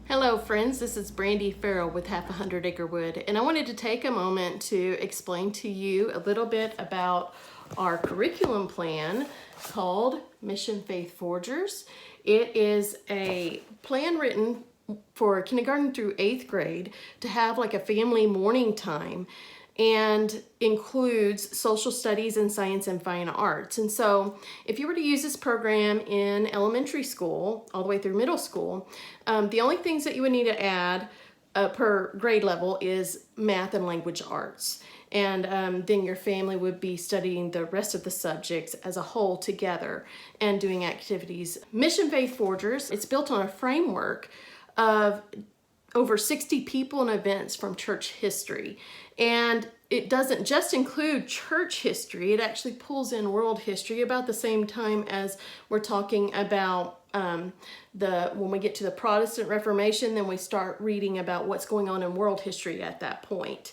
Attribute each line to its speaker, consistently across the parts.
Speaker 1: Hello friends, this is Brandy Farrell with Half-a-Hundred Acre Wood, and I wanted to take a moment to explain to you a little bit about our curriculum plan called Mission Faith Forgers. It is a plan written for kindergarten through 8th grade to have like a family morning time, and includes social studies and science and fine arts. And so if you were to use this program in elementary school all the way through middle school, the only things that you would need to add per grade level is math and language arts. And then your family would be studying the rest of the subjects as a whole together and doing activities. Mission Faith Forgers, it's built on a framework of over 60 people and events from church history. And it doesn't just include church history, it actually pulls in world history about the same time as we're talking about when we get to the Protestant Reformation, then we start reading about what's going on in world history at that point.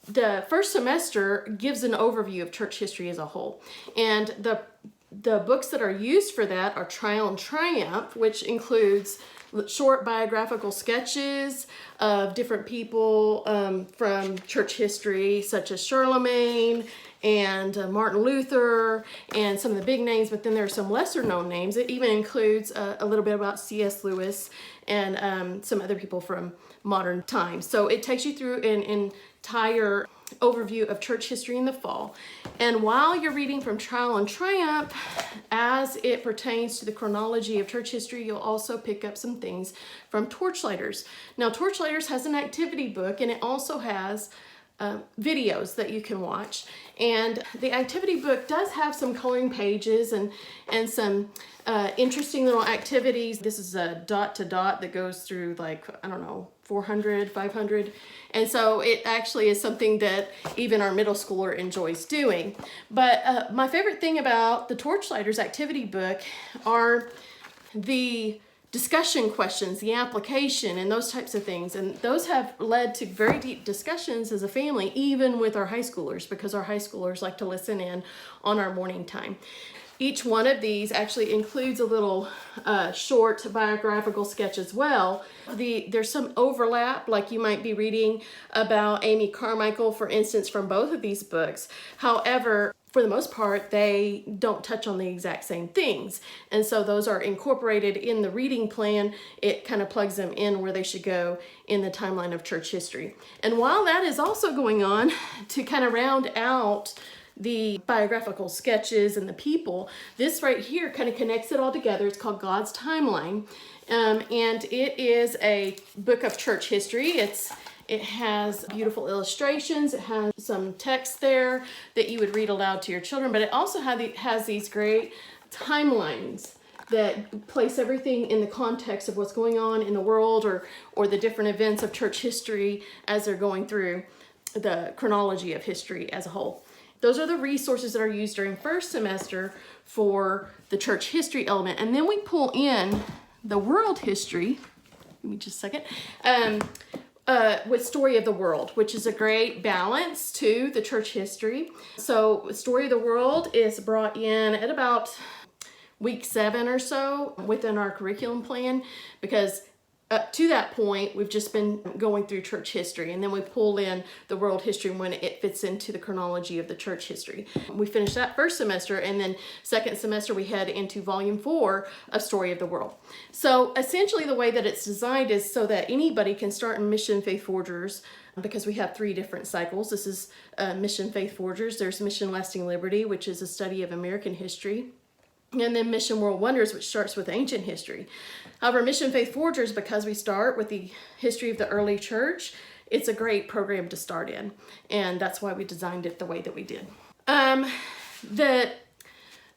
Speaker 1: The first semester gives an overview of church history as a whole. And the books that are used for that are Trial and Triumph, which includes short biographical sketches of different people from church history, such as Charlemagne and Martin Luther and some of the big names, but then there are some lesser known names. It even includes a little bit about C.S. Lewis and some other people from modern times. So it takes you through an entire overview of church history in the fall. And while you're reading from Trial and Triumph, as it pertains to the chronology of church history, you'll also pick up some things from Torchlighters. Now, Torchlighters has an activity book, and it also has videos that you can watch. And the activity book does have some coloring pages and some interesting little activities. This is a dot to dot that goes through, like, I don't know, 400, 500. And so it actually is something that even our middle schooler enjoys doing. But my favorite thing about the Torchlighters activity book are the discussion questions, the application, and those types of things. And those have led to very deep discussions as a family, even with our high schoolers, because our high schoolers like to listen in on our morning time. Each one of these actually includes a little short biographical sketch as well. There's some overlap, like you might be reading about Amy Carmichael, for instance, from both of these books. However, for the most part, they don't touch on the exact same things. And so those are incorporated in the reading plan. It kind of plugs them in where they should go in the timeline of church history. And while that is also going on, to kind of round out the biographical sketches and the people, this right here kind of connects it all together. It's called God's Timeline. And it is a book of church history. It has beautiful illustrations. It has some text there that you would read aloud to your children, but it also has these great timelines that place everything in the context of what's going on in the world or the different events of church history as they're going through the chronology of history as a whole. Those are the resources that are used during first semester for the church history element. And then we pull in the world history, give me just a second, with Story of the World, which is a great balance to the church history. So Story of the World is brought in at about week 7 or so within our curriculum plan, because up to that point, we've just been going through church history, and then we pull in the world history when it fits into the chronology of the church history. We finish that first semester, and then second semester we head into volume 4 of Story of the World. So essentially the way that it's designed is so that anybody can start in Mission Faith Forgers, because we have 3 different cycles. This is Mission Faith Forgers. There's Mission Lasting Liberty, which is a study of American history. And then Mission World Wonders, which starts with ancient history. However, Mission Faith Forgers, because we start with the history of the early church, it's a great program to start in. And that's why we designed it the way that we did. The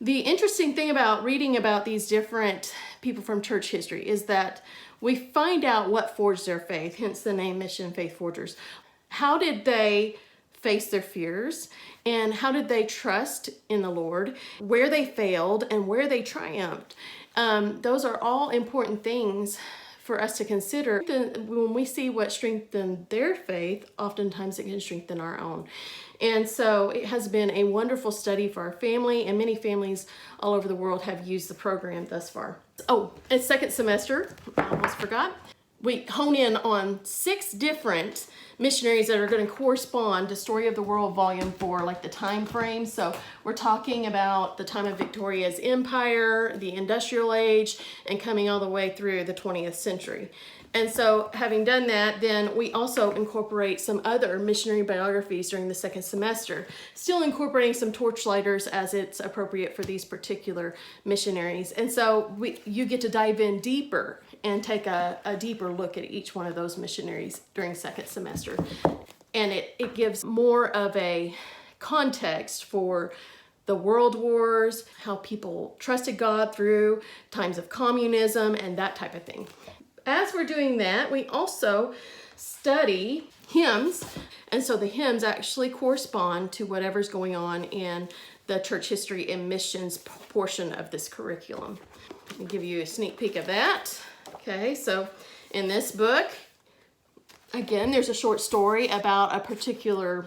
Speaker 1: interesting thing about reading about these different people from church history is that we find out what forged their faith, hence the name Mission Faith Forgers. How did they face their fears, and how did they trust in the Lord, where they failed and where they triumphed? Those are all important things for us to consider. When we see what strengthened their faith, oftentimes it can strengthen our own. And so it has been a wonderful study for our family, and many families all over the world have used the program thus far. Oh, it's second semester, I almost forgot. we hone in on 6 different missionaries that are going to correspond to Story of the World Volume 4, like the time frame. So we're talking about the time of Victoria's Empire, the Industrial Age, and coming all the way through the 20th century. And so having done that, then we also incorporate some other missionary biographies during the 2nd semester, still incorporating some torchlighters as it's appropriate for these particular missionaries. And so you get to dive in deeper and take a deeper look at each one of those missionaries during 2nd semester. And it gives more of a context for the world wars, how people trusted God through times of communism, and that type of thing. As we're doing that, we also study hymns, and so the hymns actually correspond to whatever's going on in the church history and missions portion of this curriculum. I'll give you a sneak peek of that. Okay, so in this book, again, there's a short story about a particular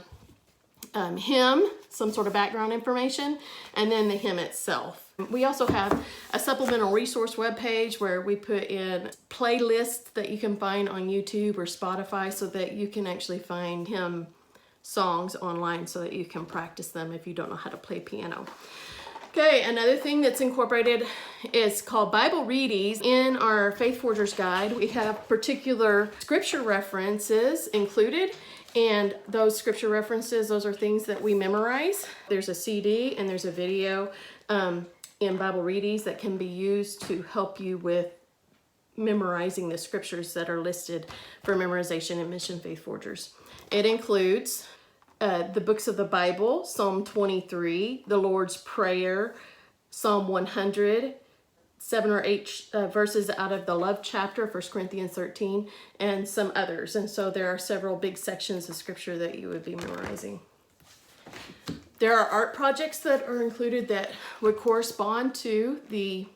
Speaker 1: hymn, some sort of background information, and then the hymn itself. We also have a supplemental resource webpage where we put in playlists that you can find on YouTube or Spotify so that you can actually find hymn songs online so that you can practice them if you don't know how to play piano. Okay, another thing that's incorporated is called Bible Readies. In our Faith Forgers Guide, we have particular scripture references included, and those scripture references, those are things that we memorize. There's a CD and there's a video in Bible Readies that can be used to help you with memorizing the scriptures that are listed for memorization in Mission Faith Forgers. It includes the books of the Bible, Psalm 23, the Lord's Prayer, Psalm 100, 7 or 8 verses out of the love chapter, 1 Corinthians 13, and some others. And so there are several big sections of scripture that you would be memorizing. There are art projects that are included that would correspond to the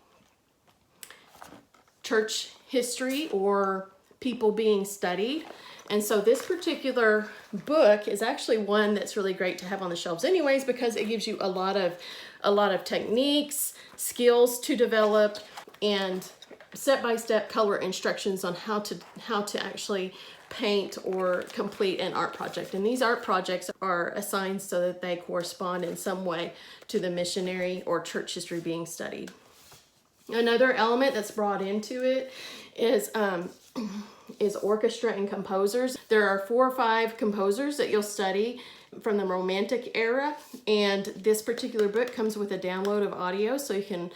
Speaker 1: church history or people being studied. And so this particular book is actually one that's really great to have on the shelves anyways, because it gives you a lot of techniques, skills to develop, and step-by-step color instructions on how to actually paint or complete an art project. And these art projects are assigned so that they correspond in some way to the missionary or church history being studied. Another element that's brought into it is orchestra and composers. There are 4 or 5 composers that you'll study from the Romantic era, and this particular book comes with a download of audio so you can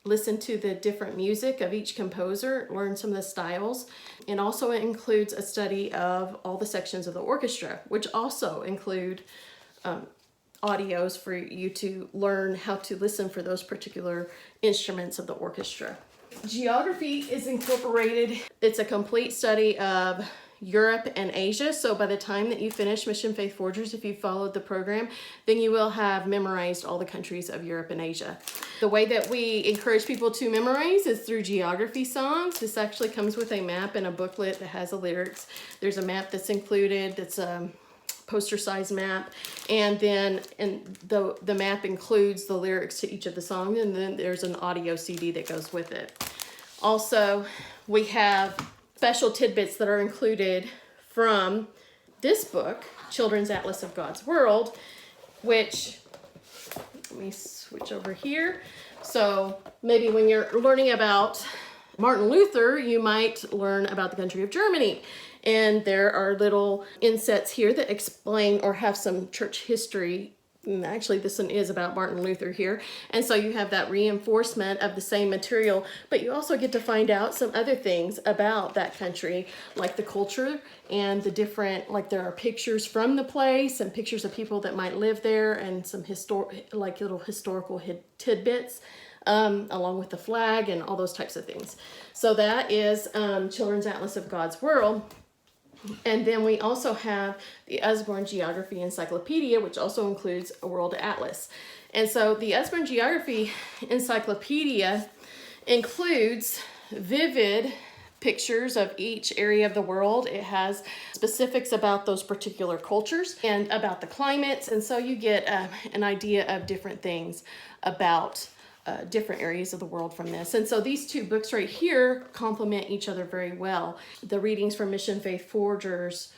Speaker 1: listen to the different music of each composer, learn some of the styles. And also it includes a study of all the sections of the orchestra, which also include audios for you to learn how to listen for those particular instruments of the orchestra. Geography is incorporated. It's a complete study of Europe and Asia. So by the time that you finish Mission Faith Forgers, if you followed the program, then you will have memorized all the countries of Europe and Asia. The way that we encourage people to memorize is through geography songs. This actually comes with a map and a booklet that has the lyrics. There's a map that's included that's a poster size map, and then the map includes the lyrics to each of the songs, and then there's an audio CD that goes with it. Also, we have special tidbits that are included from this book, Children's Atlas of God's World, which, let me switch over here. So maybe when you're learning about Martin Luther, you might learn about the country of Germany. And there are little insets here that explain or have some church history. And actually, this one is about Martin Luther here. And so you have that reinforcement of the same material, but you also get to find out some other things about that country, like the culture and the different, like there are pictures from the place and pictures of people that might live there and some like little historical tidbits, along with the flag and all those types of things. So that is Children's Atlas of God's World. And then we also have the Usborne Geography Encyclopedia, which also includes a World Atlas. And so the Usborne Geography Encyclopedia includes vivid pictures of each area of the world. It has specifics about those particular cultures and about the climates. And so you get an idea of different things about different areas of the world from this. And so these two books right here complement each other very well. The readings from Mission Faith Forgers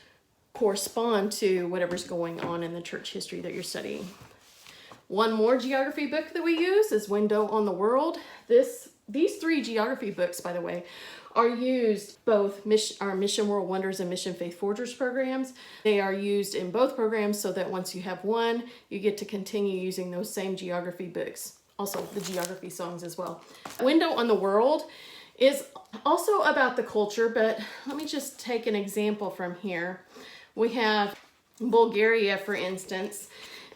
Speaker 1: correspond to whatever's going on in the church history that you're studying. One more geography book that we use is Window on the World. These three geography books, by the way, are used both our Mission World Wonders and Mission Faith Forgers programs. They are used in both programs so that once you have one, you get to continue using those same geography books. Also the geography songs as well. Window on the World is also about the culture, but let me just take an example from here. We have Bulgaria, for instance.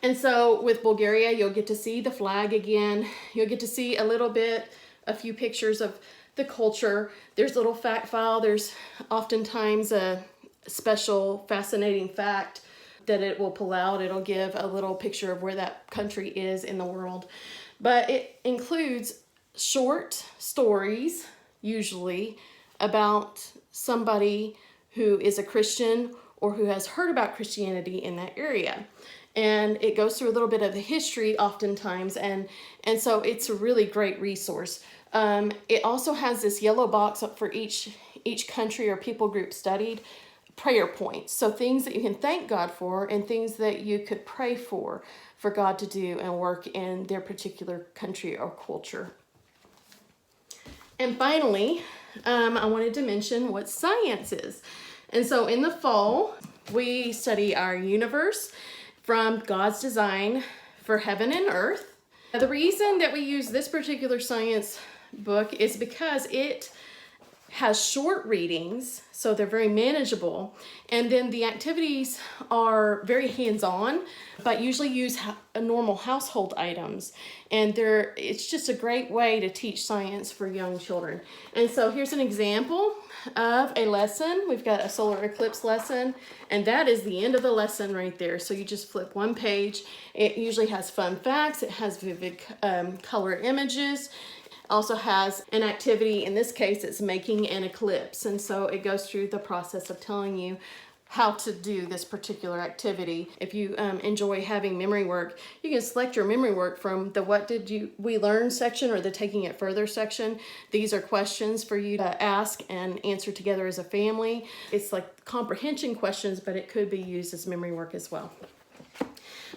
Speaker 1: And so with Bulgaria, you'll get to see the flag again. You'll get to see a few pictures of the culture. There's a little fact file. There's oftentimes a special fascinating fact that it will pull out. It'll give a little picture of where that country is in the world. But it includes short stories, usually, about somebody who is a Christian or who has heard about Christianity in that area. And it goes through a little bit of the history oftentimes, and so it's a really great resource. It also has this yellow box up for each country or people group studied, prayer points. So things that you can thank God for and things that you could pray for God to do and work in their particular country or culture. And finally, I wanted to mention what science is. And so in the fall, we study our universe from God's design for heaven and earth. Now, the reason that we use this particular science book is because it has short readings, so they're very manageable, and then the activities are very hands-on, but usually use normal household items, and it's just a great way to teach science for young children. And so here's an example of a lesson. We've got a solar eclipse lesson, and that is the end of the lesson right there. So you just flip one page. It usually has fun facts. It has vivid color images. Also has an activity. In this case, it's making an eclipse. And so it goes through the process of telling you how to do this particular activity. If you enjoy having memory work, you can select your memory work from the What Did We Learn section or the Taking It Further section. These are questions for you to ask and answer together as a family. It's like comprehension questions, but it could be used as memory work as well.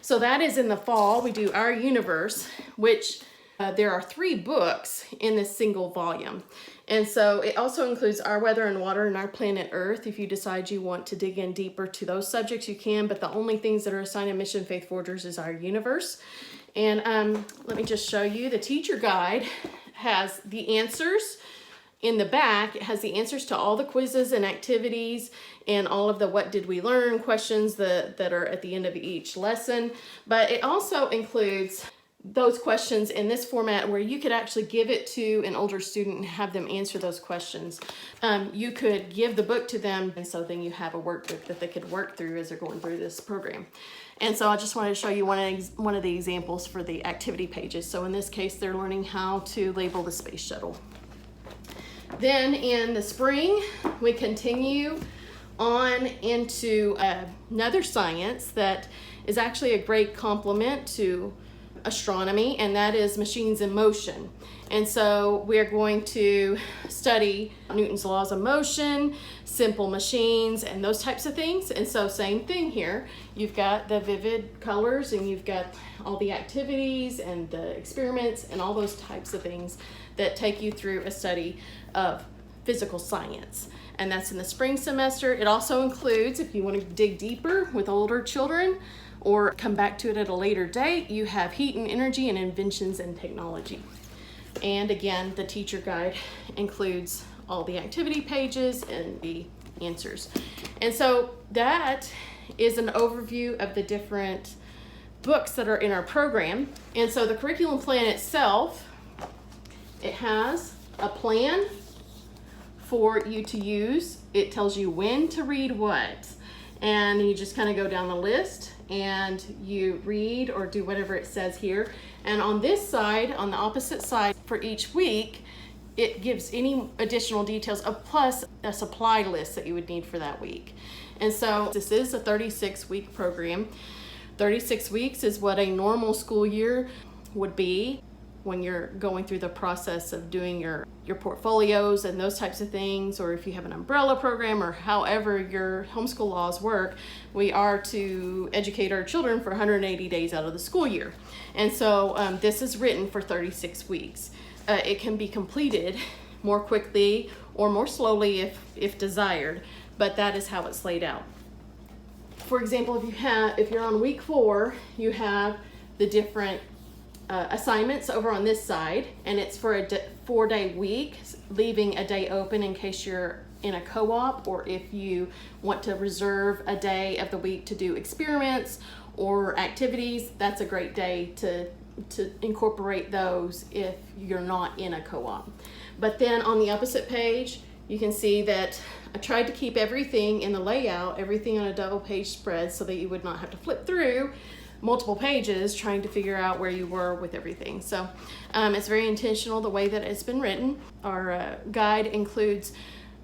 Speaker 1: So that is in the fall. We do Our Universe, which there are 3 books in this single volume. And so it also includes Our Weather and Water and Our Planet Earth. If you decide you want to dig in deeper to those subjects, you can, but the only things that are assigned in Mission Faith Forgers is Our Universe. And let me just show you. The teacher guide has the answers in the back. It has the answers to all the quizzes and activities and all of the What Did We Learn questions that are at the end of each lesson. But it also includes those questions in this format where you could actually give it to an older student and have them answer those questions. You could give the book to them, and so then you have a workbook that they could work through as they're going through this program. And so I just wanted to show you one of the examples for the activity pages. So in this case, they're learning how to label the space shuttle. Then in the spring, we continue on into another science that is actually a great complement to astronomy, and that is machines in motion. And so we're going to study Newton's laws of motion, simple machines, and those types of things. And so same thing here. You've got the vivid colors, and you've got all the activities and the experiments and all those types of things that take you through a study of physical science. And that's in the spring semester. It also includes, if you want to dig deeper with older children, or come back to it at a later date, you have Heat and Energy and Inventions and Technology. And again, the teacher guide includes all the activity pages and the answers. And so that is an overview of the different books that are in our program. And so the curriculum plan itself, it has a plan for you to use. It tells you when to read what. And you just kind of go down the list and you read or do whatever it says here. And on this side, on the opposite side, for each week, it gives any additional details, plus a supply list that you would need for that week. And so this is a 36-week program. 36 weeks is what a normal school year would be. when you're going through the process of doing your portfolios and those types of things, or if you have an umbrella program, or however your homeschool laws work, we are to educate our children for 180 days out of the school year. And so this is written for 36 weeks. It can be completed more quickly or more slowly if desired, but that is how it's laid out. For example, if you're on week 4, you have the different assignments over on this side, and it's for a 4-day week, leaving a day open in case you're in a co-op, or if you want to reserve a day of the week to do experiments or activities. That's a great day to incorporate those if you're not in a co-op. But then on the opposite page, you can see that I tried to keep everything in the layout, everything on a double page spread, so that you would not have to flip through multiple pages trying to figure out where you were with everything. So it's very intentional the way that it's been written. Our guide includes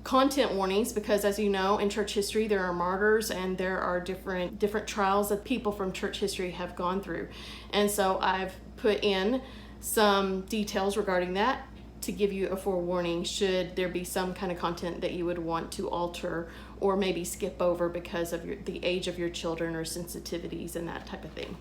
Speaker 1: content warnings because, as you know, in church history there are martyrs and there are different trials that people from church history have gone through. And so I've put in some details regarding that to give you a forewarning should there be some kind of content that you would want to alter or maybe skip over because of the age of your children or sensitivities and that type of thing.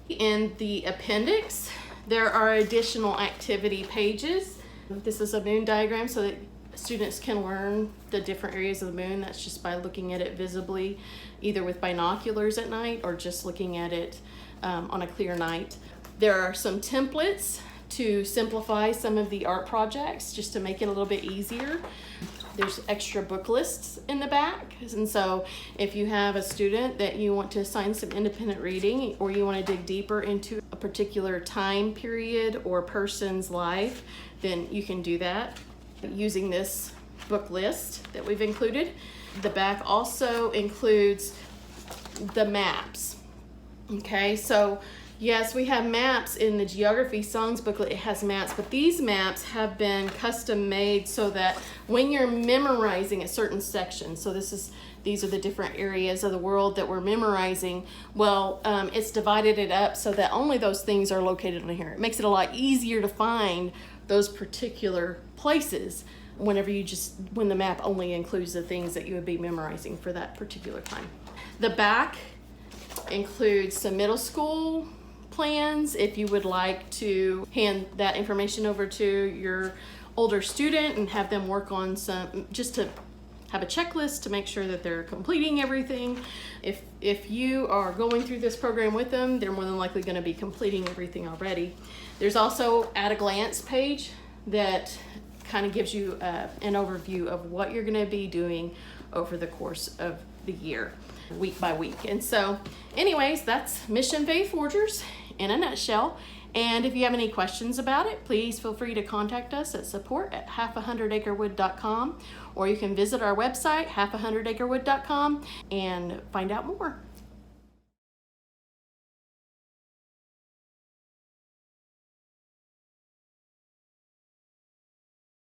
Speaker 1: In the appendix, there are additional activity pages. This is a moon diagram so that students can learn the different areas of the moon. That's just by looking at it visibly, either with binoculars at night or just looking at it on a clear night. There are some templates to simplify some of the art projects, just to make it a little bit easier. There's extra book lists in the back, and so if you have a student that you want to assign some independent reading, or you want to dig deeper into a particular time period or person's life, then you can do that using this book list that we've included. The back also includes the maps. Okay, so yes, we have maps in the Geography Songs booklet. It has maps, but these maps have been custom made so that when you're memorizing a certain section, so these are the different areas of the world that we're memorizing, well, it's divided it up so that only those things are located on here. It makes it a lot easier to find those particular places when the map only includes the things that you would be memorizing for that particular time. The back includes some middle school plans if you would like to hand that information over to your older student and have them work on some, just to have a checklist to make sure that they're completing everything. If you are going through this program with them, they're more than likely going to be completing everything already. There's also at a glance page that kind of gives you an overview of what you're going to be doing over the course of the year, week by week. And so anyways, that's Mission Faith Forgers in a nutshell. And if you have any questions about it, please feel free to contact us at support@half-a-hundredacrewood.com, or you can visit our website, half-a-hundredacrewood.com, and find out more.